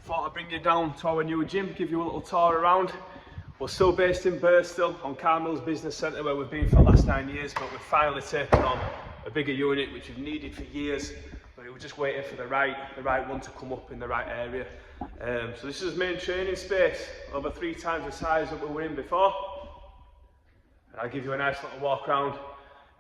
thought I'd bring you down to our new gym, give you a little tour around. We're still based in Birstall on Carmel's Business Centre, where we've been for the last 9 years, but we've finally taken on a bigger unit which we've needed for years, but we were just waiting for the right one to come up in the right area. So this is main training space, over 3 times the size that we were in before. And I'll give you a nice little walk around.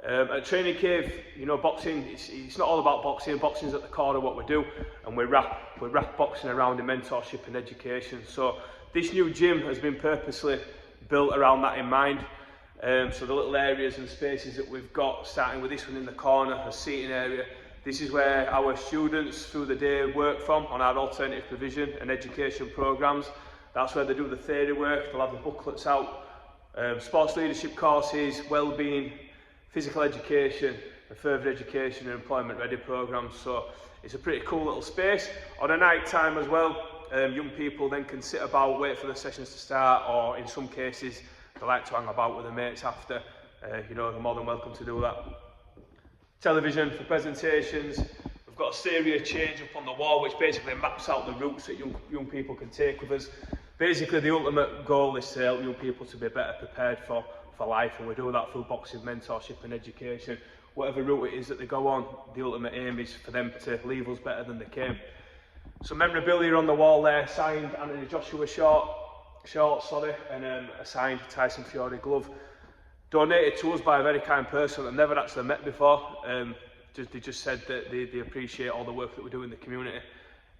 At Training Cave, you know, boxing, it's not all about boxing. Boxing's at the core of what we do, and we wrap boxing around in mentorship and education. So this new gym has been purposely built around that in mind. So the little areas and spaces that we've got, starting with this one in the corner, a seating area, this is where our students through the day work from on our alternative provision and education programs. That's where they do the theory work. They'll have the booklets out, sports leadership courses, well-being, physical education, and further education and employment ready programs. So it's a pretty cool little space. On a night time as well, young people then can sit about, wait for the sessions to start, or in some cases they like to hang about with their mates after. You know, they're more than welcome to do that. Television for presentations. We've got a stereo change up on the wall which basically maps out the routes that young people can take with us. Basically the ultimate goal is to help young people to be better prepared for life, and we do that through boxing, mentorship and education. Whatever route it is that they go on, the ultimate aim is for them to leave us better than they came. Some memorabilia on the wall there, signed Anthony Joshua shorts, and a signed Tyson Fury glove. Donated to us by a very kind person that I've never actually met before. They just said that they appreciate all the work that we do in the community,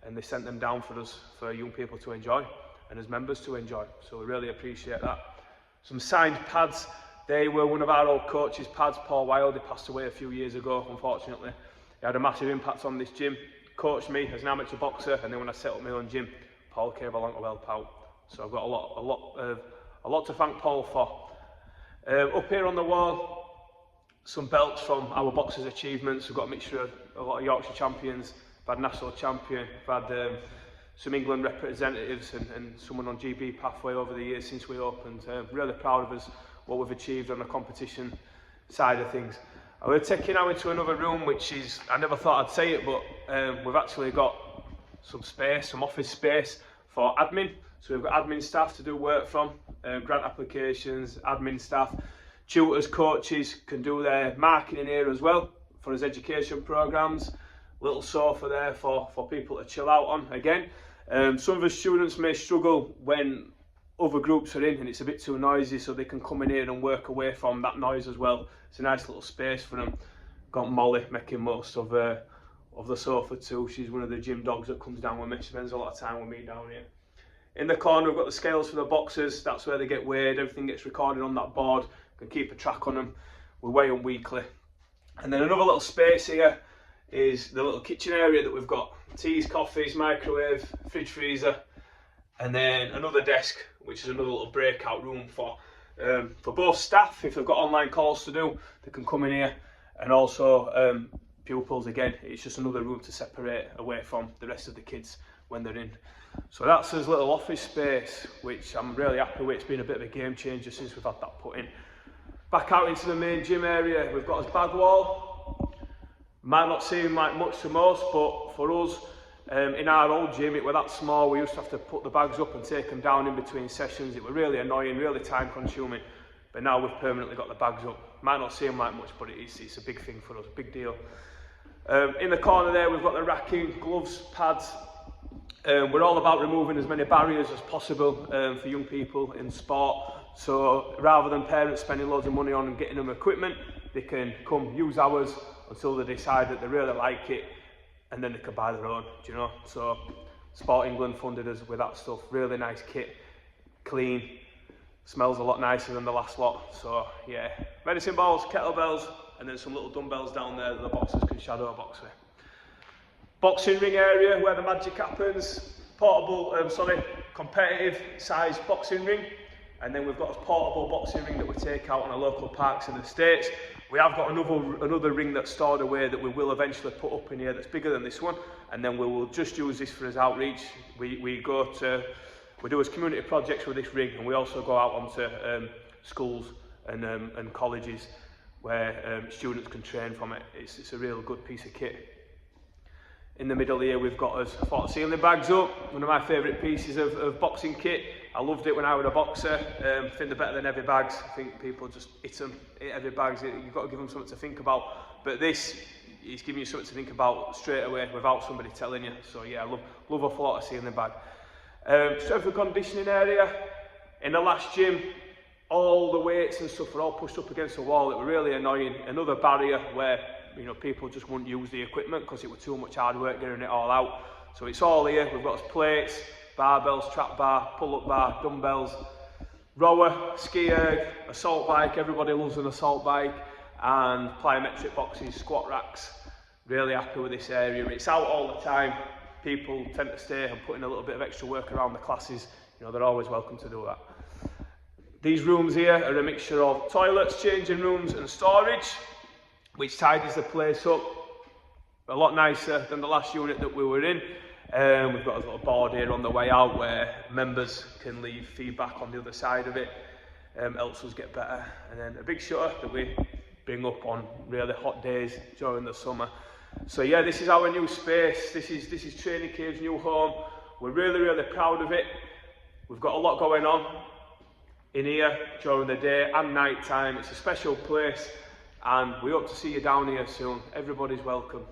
and they sent them down for us, for young people to enjoy and as members to enjoy. So we really appreciate that. Some signed pads. They were one of our old coaches' pads, Paul Wilde. He passed away a few years ago, unfortunately. He had a massive impact on this gym. Coached me as an amateur boxer, and then when I set up my own gym, Paul came along to help out. So I've got a lot to thank Paul for. Up here on the wall, some belts from our boxers' achievements. We've got a mixture of a lot of Yorkshire champions. We've had national champion. We've had some England representatives and someone on GB pathway over the years since we opened. Really proud of us, what we've achieved on the competition side of things. We're taking now into another room, which is, I never thought I'd say it, but we've actually got some space, some office space for admin. So we've got admin staff to do work from, grant applications, admin staff, tutors, coaches can do their marketing here as well for his education programs. Little sofa there for people to chill out on again. Some of the students may struggle when other groups are in and it's a bit too noisy, so they can come in here and work away from that noise as well. It's a nice little space for them. Got Molly making most of the sofa too. She's one of the gym dogs that comes down with me. She spends a lot of time with me down here. In the corner we've got the scales for the boxers. That's where they get weighed. Everything gets recorded on that board. You can keep a track on them. We weigh them weekly. And then another little space here is the little kitchen area that we've got. Teas, coffees, microwave, fridge, freezer, and then another desk, which is another little breakout room for both staff. If they've got online calls to do, they can come in here, and also pupils. Again, it's just another room to separate away from the rest of the kids when they're in. So that's his little office space, which I'm really happy with. It's been a bit of a game changer since we've had that put in. Back out into the main gym area, we've got his bag wall. Might not seem like much to most, but for us, in our old gym, it was that small. We used to have to put the bags up and take them down in between sessions. It was really annoying, really time consuming. But now we've permanently got the bags up. Might not seem like much, but it's a big thing for us, big deal. In the corner there, we've got the racking, gloves, pads. We're all about removing as many barriers as possible for young people in sport. So rather than parents spending loads of money on and getting them equipment, they can come use ours until they decide that they really like it, and then they can buy their own, do you know? So Sport England funded us with that stuff. Really nice kit, clean, smells a lot nicer than the last lot. So yeah, medicine balls, kettlebells, and then some little dumbbells down there that the boxers can shadow box with. Boxing ring area where the magic happens. Portable, competitive size boxing ring. And then we've got a portable boxing ring that we take out on our local parks in the States. We have got another ring that's stored away that we will eventually put up in here that's bigger than this one, and then we will just use this for his outreach. We do his community projects with this ring, and we also go out onto schools and colleges where students can train from it. It's a real good piece of kit. In the middle here we've got us flat ceiling bags up, one of my favourite pieces of boxing kit. I loved it when I was a boxer. I think they're better than heavy bags. I think people just hit heavy bags. You've got to give them something to think about. But this is giving you something to think about straight away without somebody telling you. So yeah, I love a flat ceiling bag. Strength and conditioning area. In the last gym, all the weights and stuff were all pushed up against the wall. It was really annoying. Another barrier where people just wouldn't use the equipment because it was too much hard work getting it all out. So it's all here. We've got plates, barbells, trap bar, pull-up bar, dumbbells, rower, ski erg, assault bike. Everybody loves an assault bike, and plyometric boxes, squat racks. Really happy with this area. It's out all the time. People tend to stay and put in a little bit of extra work around the classes. They're always welcome to do that. These rooms here are a mixture of toilets, changing rooms and storage, which tidies the place up a lot nicer than the last unit that we were in. We've got a little board here on the way out where members can leave feedback on the other side of it. Helps us get better. And then a big shutter that we bring up on really hot days during the summer. So yeah, this is our new space. This is Training Cave's new home. We're really proud of it. We've got a lot going on in here during the day and night time. It's a special place, and we hope to see you down here soon. Everybody's welcome.